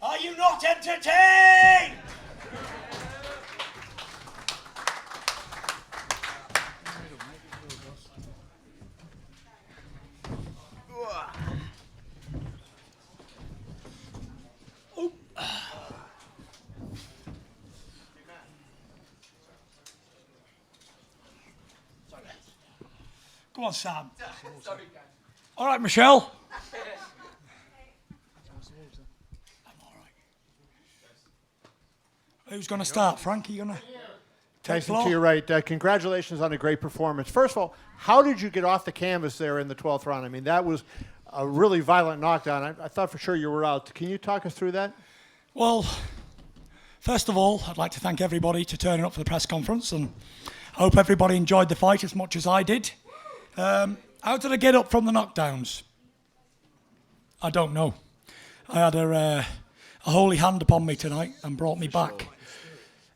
Are you not entertained? Go on, Sam. Sorry, guys. All right, Michelle. Who's going to start? Frank, are you going to? Tyson, to your right, congratulations on a great performance. First of all, how did you get off the canvas there in the 12th round? I mean, that was a really violent knockdown. I thought for sure you were out. Can you talk us through that? Well, first of all, I'd like to thank everybody for turning up for the press conference, and I hope everybody enjoyed the fight as much as I did. How did I get up from the knockdowns? I don't know. I had a holy hand upon me tonight and brought me back.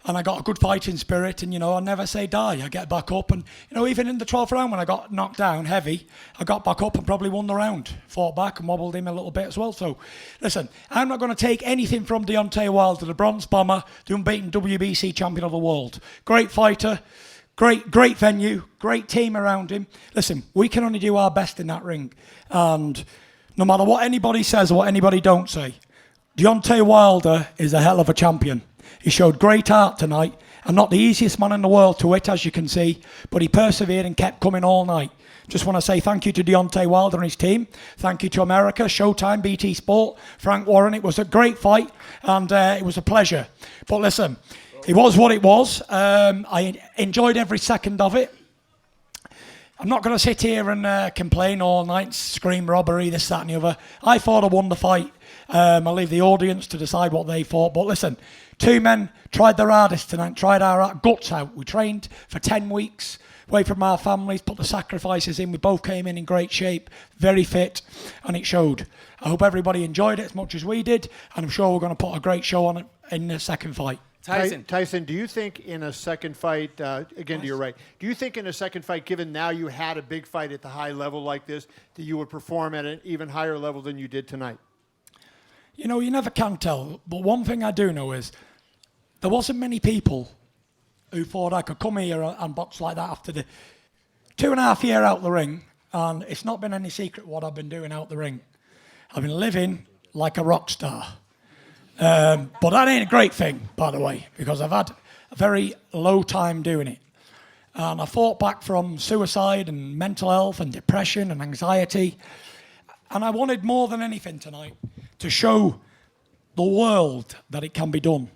And I got a good fighting spirit, and, I never say die. I get back up, and, even in the 12th round when I got knocked down heavy, I got back up and probably won the round. Fought back and wobbled him a little bit as well. So, listen, I'm not going to take anything from Deontay Wilder, the bronze bomber, the unbeaten WBC champion of the world. Great fighter, great venue, great team around him. Listen, we can only do our best in that ring. And no matter what anybody says or what anybody don't say, Deontay Wilder is a hell of a champion. He showed great heart tonight, and not the easiest man in the world to hit, as you can see, but he persevered and kept coming all night. Just want to say thank you to Deontay Wilder and his team. Thank you to America, Showtime, BT Sport, Frank Warren. It was a great fight, and it was a pleasure. But listen, it was what it was. I enjoyed every second of it. I'm not going to sit here and complain all night, scream robbery, this, that, and the other. I thought I won the fight. I'll leave the audience to decide what they thought. But listen, two men tried their hardest tonight, tried our guts out. We trained for 10 weeks, away from our families, put the sacrifices in. We both came in great shape, very fit, and it showed. I hope everybody enjoyed it as much as we did, and I'm sure we're going to put a great show on it in the second fight. Tyson, do you think in a second fight, again to your right, do you think in a second fight, given now you had a big fight at the high level like this, that you would perform at an even higher level than you did tonight? You never can tell, but one thing I do know is there wasn't many people who thought I could come here and box like that after the 2.5 years out the ring, and it's not been any secret what I've been doing out the ring. I've been living like a rock star. But that ain't a great thing, by the way, because I've had a very low time doing it. And I fought back from suicide and mental health and depression and anxiety. And I wanted more than anything tonight to show the world that it can be done.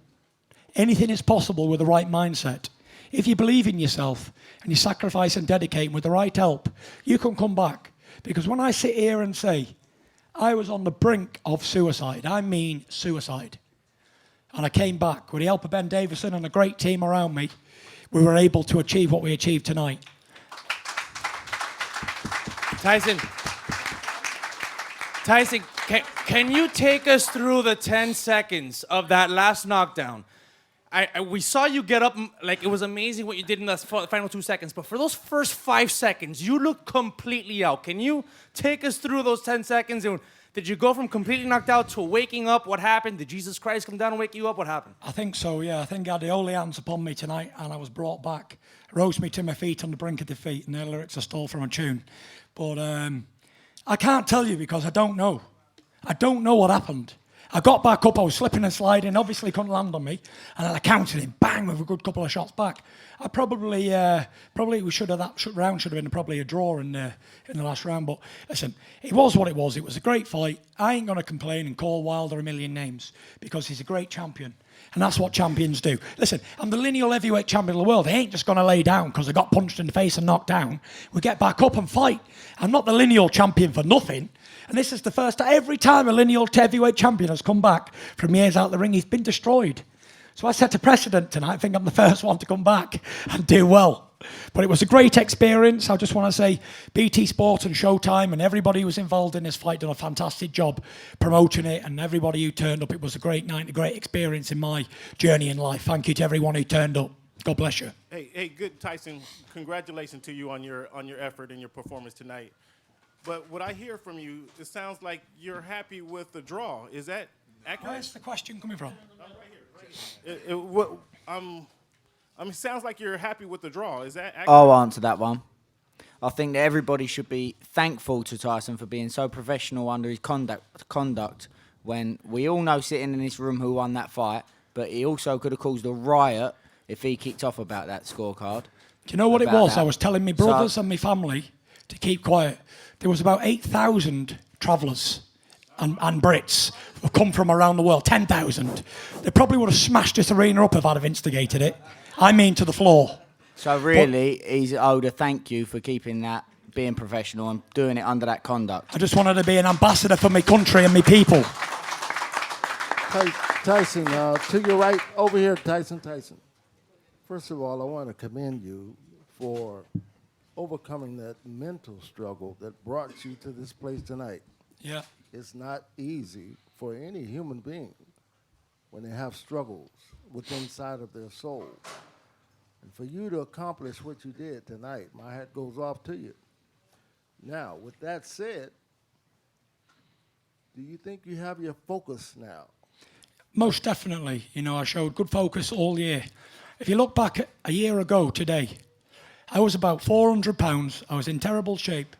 Anything is possible with the right mindset. If you believe in yourself and you sacrifice and dedicate with the right help, you can come back. Because when I sit here and say, I was on the brink of suicide, I mean suicide. And I came back with the help of Ben Davison and a great team around me. We were able to achieve what we achieved tonight. Tyson, can you take us through the 10 seconds of that last knockdown? We saw you get up, like it was amazing what you did in the final 2 seconds, but for those first 5 seconds, you looked completely out. Can you take us through those 10 seconds? And did you go from completely knocked out to waking up? What happened? Did Jesus Christ come down and wake you up? What happened? I think so, yeah. I think I had the holy hands upon me tonight, and I was brought back. Rose me to my feet on the brink of defeat, and their lyrics are stole from a tune. But I can't tell you because I don't know. I don't know what happened. I got back up, I was slipping and sliding, obviously couldn't land on me, and then I countered him, bang, with a good couple of shots back. I probably we should have, that round should have been probably a draw in the last round, but listen, it was what it was. It was a great fight. I ain't going to complain and call Wilder a million names because he's a great champion, and that's what champions do. Listen, I'm the lineal heavyweight champion of the world. I ain't just going to lay down because I got punched in the face and knocked down. We get back up and fight. I'm not the lineal champion for nothing. And this is the first time, every time a lineal heavyweight champion has come back from years out the ring, he's been destroyed. So I set a precedent tonight. I think I'm the first one to come back and do well. But it was a great experience. I just want to say BT Sport and Showtime and everybody who was involved in this fight done a fantastic job promoting it, and everybody who turned up. It was a great night, a great experience in my journey in life. Thank you to everyone who turned up. God bless you. Hey, good, Tyson. Congratulations to you on your effort and your performance tonight. But what I hear from you, it sounds like you're happy with the draw. Is that accurate? Where's the question coming from? It sounds like you're happy with the draw. Is that accurate? I'll answer that one. I think that everybody should be thankful to Tyson for being so professional under his conduct when we all know sitting in this room who won that fight, but he also could have caused a riot if he kicked off about that scorecard. Do you know what it was? That. I was telling my brothers and my family to keep quiet. There was about 8,000 travellers and Brits who come from around the world, 10,000. They probably would have smashed this arena up if I'd have instigated it. I mean to the floor. So really, he's owed a thank you for keeping that, being professional and doing it under that conduct. I just wanted to be an ambassador for my country and my people. Tyson, to your right, over here, Tyson. First of all, I want to commend you for overcoming that mental struggle that brought you to this place tonight. Yeah. It's not easy for any human being when they have struggles within inside of their soul. And for you to accomplish what you did tonight, my hat goes off to you. Now, with that said, do you think you have your focus now? Most definitely. You know, I showed good focus all year. If you look back a year ago today, I was about 400 pounds. I was in terrible shape.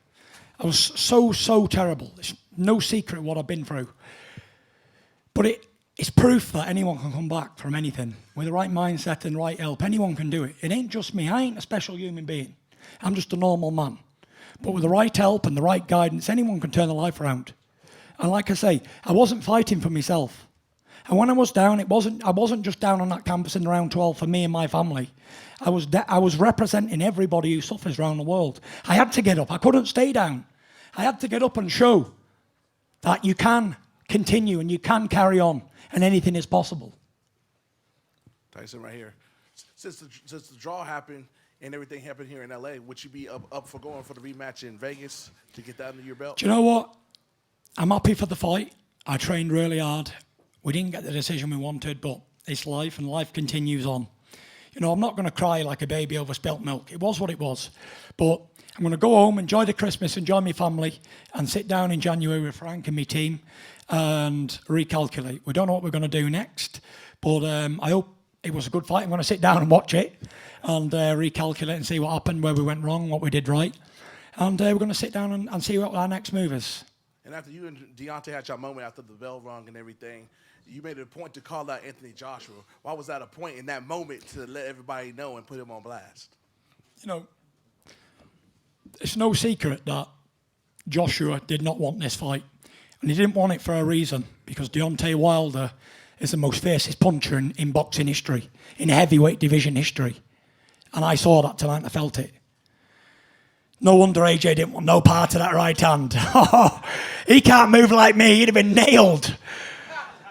I was so terrible. It's no secret what I've been through. But it's proof that anyone can come back from anything. With the right mindset and right help, anyone can do it. It ain't just me. I ain't a special human being. I'm just a normal man. But with the right help and the right guidance, anyone can turn their life around. And like I say, I wasn't fighting for myself. And when I was down, I wasn't just down on that campus in round 12 for me and my family. I was representing everybody who suffers around the world. I had to get up. I couldn't stay down. I had to get up and show that you can continue and you can carry on and anything is possible. Tyson, right here. Since the draw happened and everything happened here in LA, would you be up for going for the rematch in Vegas to get that under your belt? Do you know what? I'm happy for the fight. I trained really hard. We didn't get the decision we wanted, but it's life and life continues on. You know, I'm not going to cry like a baby over spilt milk. It was what it was. But I'm going to go home, enjoy the Christmas, enjoy my family, and sit down in January with Frank and my team and recalculate. We don't know what we're going to do next, but I hope it was a good fight. I'm going to sit down and watch it and recalculate and see what happened, where we went wrong, what we did right. And we're going to sit down and see what our next move is. And after you and Deontay had your moment after the bell rung and everything, you made it a point to call out Anthony Joshua. Why was that a point in that moment to let everybody know and put him on blast? You know, it's no secret that Joshua did not want this fight. And he didn't want it for a reason, because Deontay Wilder is the most fiercest puncher in boxing history, in heavyweight division history. And I saw that tonight and I felt it. No wonder AJ didn't want no part of that right hand. He can't move like me. He'd have been nailed.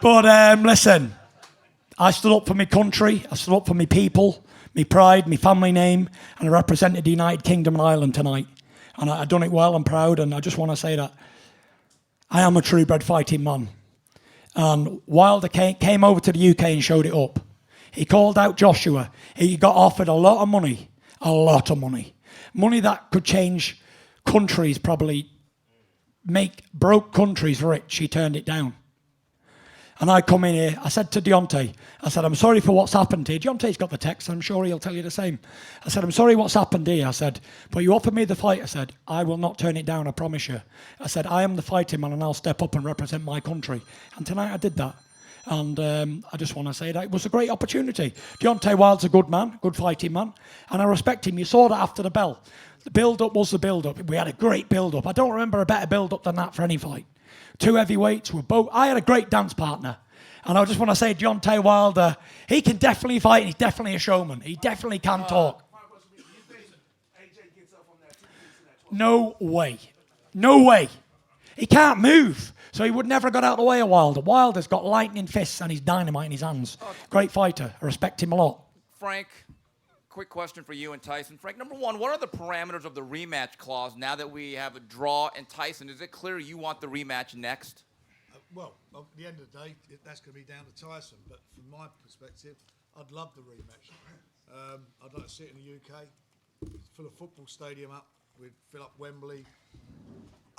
But listen, I stood up for my country. I stood up for my people, my pride, my family name, and I represented the United Kingdom and Ireland tonight. And I done it well. I'm proud. And I just want to say that I am a true-bred fighting man. And Wilder came over to the UK and showed it up. He called out Joshua. He got offered a lot of money. Money that could change countries, probably make broke countries rich. He turned it down. And I come in here, I said to Deontay, I said, I'm sorry for what's happened here. Deontay's got the text, I'm sure he'll tell you the same. I said, I'm sorry what's happened here. I said, but you offered me the fight. I said, I will not turn it down, I promise you. I said, I am the fighting man and I'll step up and represent my country. And tonight I did that. And I just want to say that it was a great opportunity. Deontay Wilder's a good man, good fighting man, and I respect him. You saw that after the bell. The build-up was the build-up. We had a great build-up. I don't remember a better build-up than that for any fight. Two heavyweights were both. I had a great dance partner. And I just want to say, Deontay Wilder, he can definitely fight and he's definitely a showman. He definitely can talk. No way. No way. He can't move. So he would never have got out of the way of Wilder. Wilder's got lightning fists and he's dynamite in his hands. Great fighter. I respect him a lot. Frank, quick question for you and Tyson. Frank, number one, what are the parameters of the rematch clause now that we have a draw? And Tyson, is it clear you want the rematch next? Well, at the end of the day, that's going to be down to Tyson. But from my perspective, I'd love the rematch. I'd like to see it in the UK, fill a football stadium up, we'd fill up Wembley.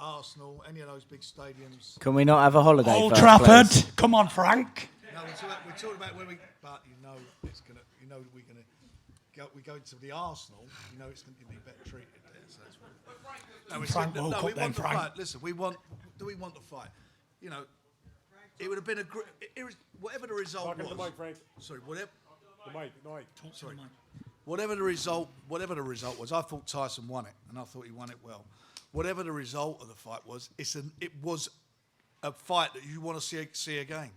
Arsenal, any of those big stadiums. Can we not have a holiday Old first, Trafford. please? Come on, Frank. No, we're talking about when we, but we're gonna go. We go to the Arsenal. You know, it's going to be better treated there. So that's what. No, Frank woke up we then, want the Frank. fight. Listen, we want. Do we want the fight? You know, it would have been a great. Whatever the result Talking was. to the mic, Frank. Sorry, whatever. The mic. Sorry. Whatever the result was, I thought Tyson won it, and I thought he won it well. Whatever the result of the fight was, it was a fight that you want to see again,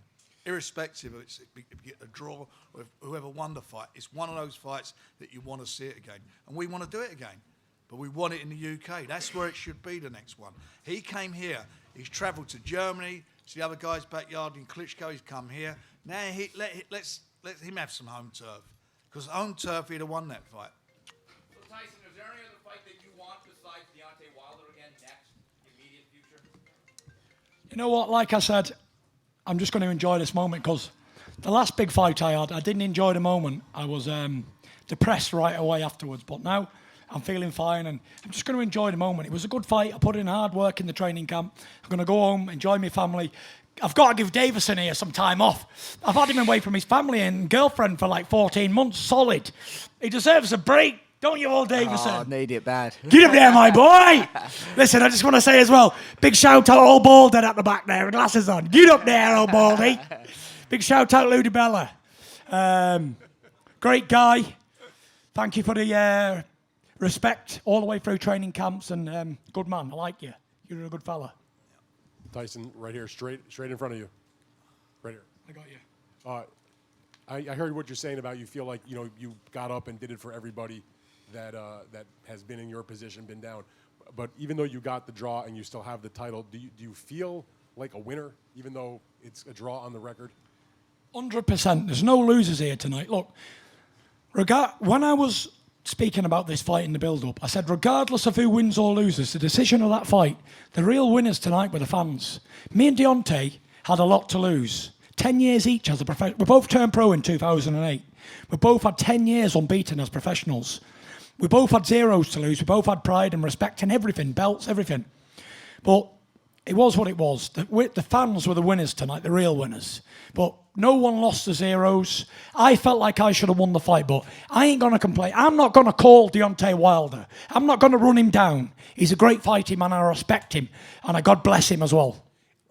irrespective of if you get a draw or if whoever won the fight. It's one of those fights that you want to see it again, and we want to do it again. But we want it in the UK. That's where it should be. The next one. He came here. He's travelled to Germany. It's the other guy's backyard in Klitschko. He's come here. Now let's let him have some home turf. Because home turf, he'd have won that fight. So, Tyson, is there any other fight that you want besides Deontay Wilder again next, immediate future? You know what? Like I said, I'm just going to enjoy this moment because the last big fight I had, I didn't enjoy the moment. I was depressed right away afterwards. But now I'm feeling fine and I'm just going to enjoy the moment. It was a good fight. I put in hard work in the training camp. I'm going to go home, enjoy my family. I've got to give Davison here some time off. I've had him away from his family and girlfriend for like 14 months, solid. He deserves a break, don't you, old Davison? Oh, need it bad. Get up there, my boy. Listen, I just want to say as well, big shout out old Baldy at the back there with glasses on. Get up there, old Baldy. Big shout out Ludi Bella. Great guy. Thank you for the respect all the way through training camps and good man. I like you. You're a good fella. Tyson, right here, straight in front of you. Right here. I got you. I heard what you're saying about you feel like, you got up and did it for everybody that has been in your position, been down. But even though you got the draw and you still have the title, do you feel like a winner, even though it's a draw on the record? 100%. There's no losers here tonight. Look, when I was speaking about this fight in the build-up, I said regardless of who wins or loses, the decision of that fight, the real winners tonight were the fans. Me and Deontay had a lot to lose. 10 years each as a professional. We both turned pro in 2008. We both had 10 years unbeaten as professionals. We both had zeros to lose. We both had pride and respect and everything, belts, everything. But it was what it was. The fans were the winners tonight, the real winners. But no one lost the zeros. I felt like I should have won the fight, but I ain't going to complain. I'm not going to call Deontay Wilder. I'm not going to run him down. He's a great fighting man. I respect him. And God bless him as well.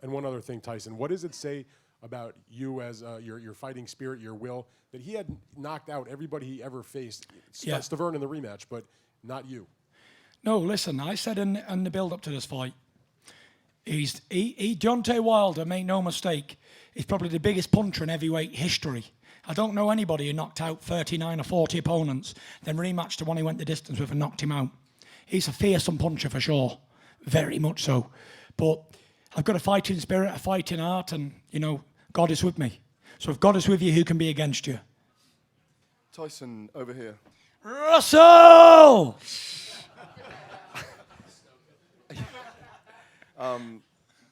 And one other thing, Tyson, what does it say about you as your fighting spirit, your will, that he had knocked out everybody he ever faced? Yeah. Stavern in the rematch, but not you. No, listen, I said in the build-up to this fight, Deontay Wilder, make no mistake, is probably the biggest puncher in heavyweight history. I don't know anybody who knocked out 39 or 40 opponents, then rematched the one he went the distance with and knocked him out. He's a fearsome puncher for sure, very much so. But I've got a fighting spirit, a fighting heart, and, God is with me. So if God is with you, who can be against you? Tyson, over here. Russell!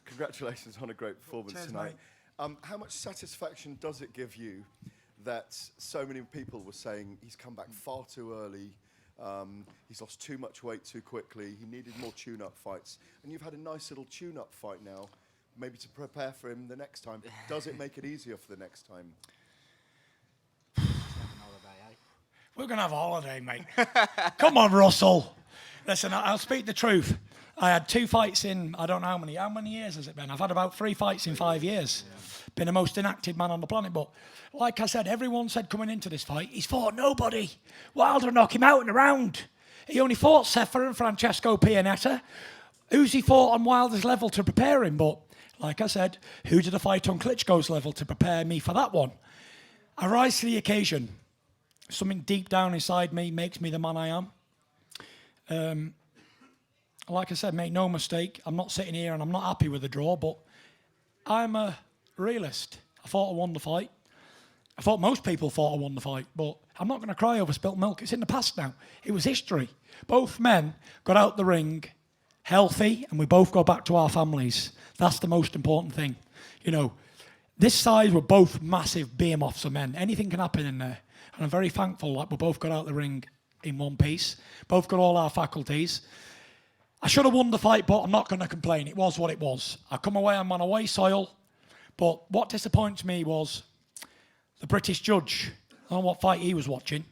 Congratulations on a great performance tonight. How much satisfaction does it give you that so many people were saying he's come back far too early, he's lost too much weight too quickly, he needed more tune-up fights, and you've had a nice little tune-up fight now, maybe to prepare for him the next time. Does it make it easier for the next time? We're going to have a holiday, mate. Come on, Russell. Listen, I'll speak the truth. I had 2 fights in, I don't know how many years has it been? I've had about 3 fights in 5 years. Yeah. Been the most inactive man on the planet. But like I said, everyone said coming into this fight, he's fought nobody. Wilder knocked him out in a round. He only fought Sefer and Francesco Pianetta. Who's he fought on Wilder's level to prepare him? But like I said, who did I fight on Klitschko's level to prepare me for that one? I rise to the occasion. Something deep down inside me makes me the man I am. Like I said, make no mistake, I'm not sitting here and I'm not happy with the draw, but I'm a realist. I thought I won the fight. I thought most people thought I won the fight, but I'm not going to cry over spilt milk. It's in the past now. It was history. Both men got out the ring healthy, and we both go back to our families. That's the most important thing. This side were both massive behemoths of men. Anything can happen in there. And I'm very thankful that we both got out the ring in one piece. Both got all our faculties. I should have won the fight, but I'm not going to complain. It was what it was. I come away, I'm on away soil. But what disappoints me was the British judge. I don't know what fight he was watching.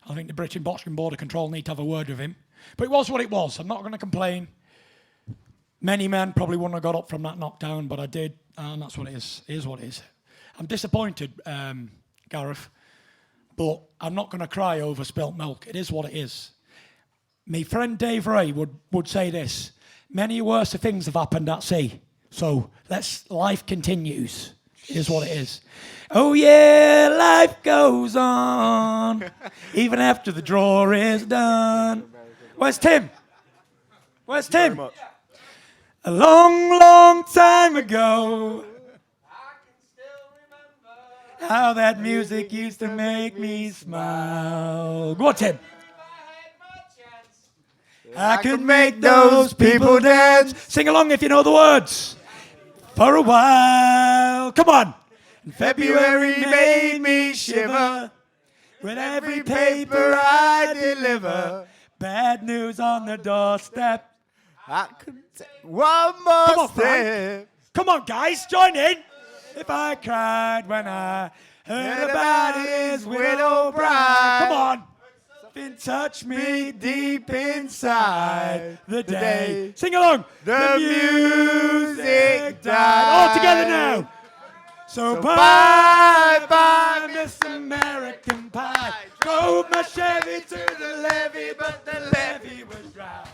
I think the British Boxing Board of Control need to have a word with him. But it was what it was. I'm not going to complain. Many men probably wouldn't have got up from that knockdown, but I did, and that's what it is. It is what it is. I'm disappointed, Gareth, but I'm not going to cry over spilt milk. It is what it is. My friend Dave Ray would say this: many worse things have happened at sea. So life continues. It is what it is. Oh yeah, life goes on, even after the draw is done. Where's Tim? Where's Tim? A long, long time ago, I can still remember how that music used to make me smile. Go on, Tim. I could make those people dance. Sing along if you know the words. For a while. Come on. February made me shiver with every paper I deliver. Bad news on the doorstep. I could one more Come on, step. Frank. Come on, guys, join in. If I cried when I heard about his widow bride. Come on. Something touched me deep inside the day. Sing along. The music died. All together now. So bye, bye, Miss American Pie. Drove my Chevy to the levee, but the levee was dry.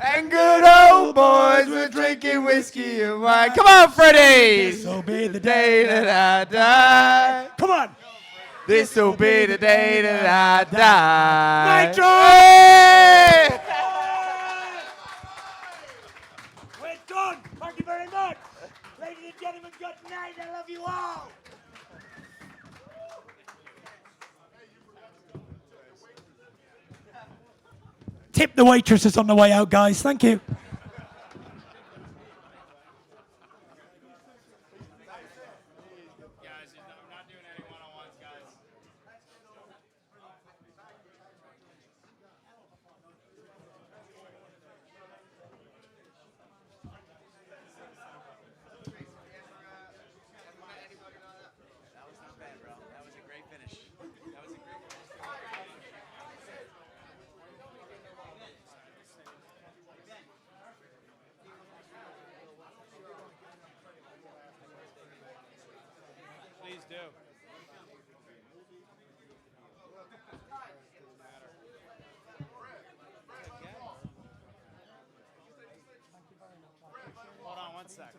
And good old boys were drinking whiskey and wine. Come on, Freddie! This'll be the Day that I die. Come on. This'll be the day that I die. Nitro! Hey! We're done. Thank you very much. Ladies and gentlemen, good night. I love you all. Tip the waitresses on the way out, guys. Thank you. Please do. Hold on one sec.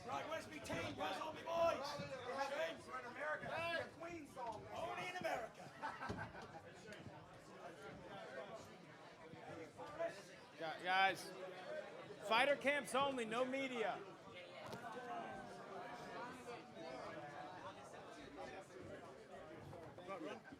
Right, where's me team? Where's all me boys? James, we're in America. Queen's only in America. Guys, fighter camps only, no media. Run.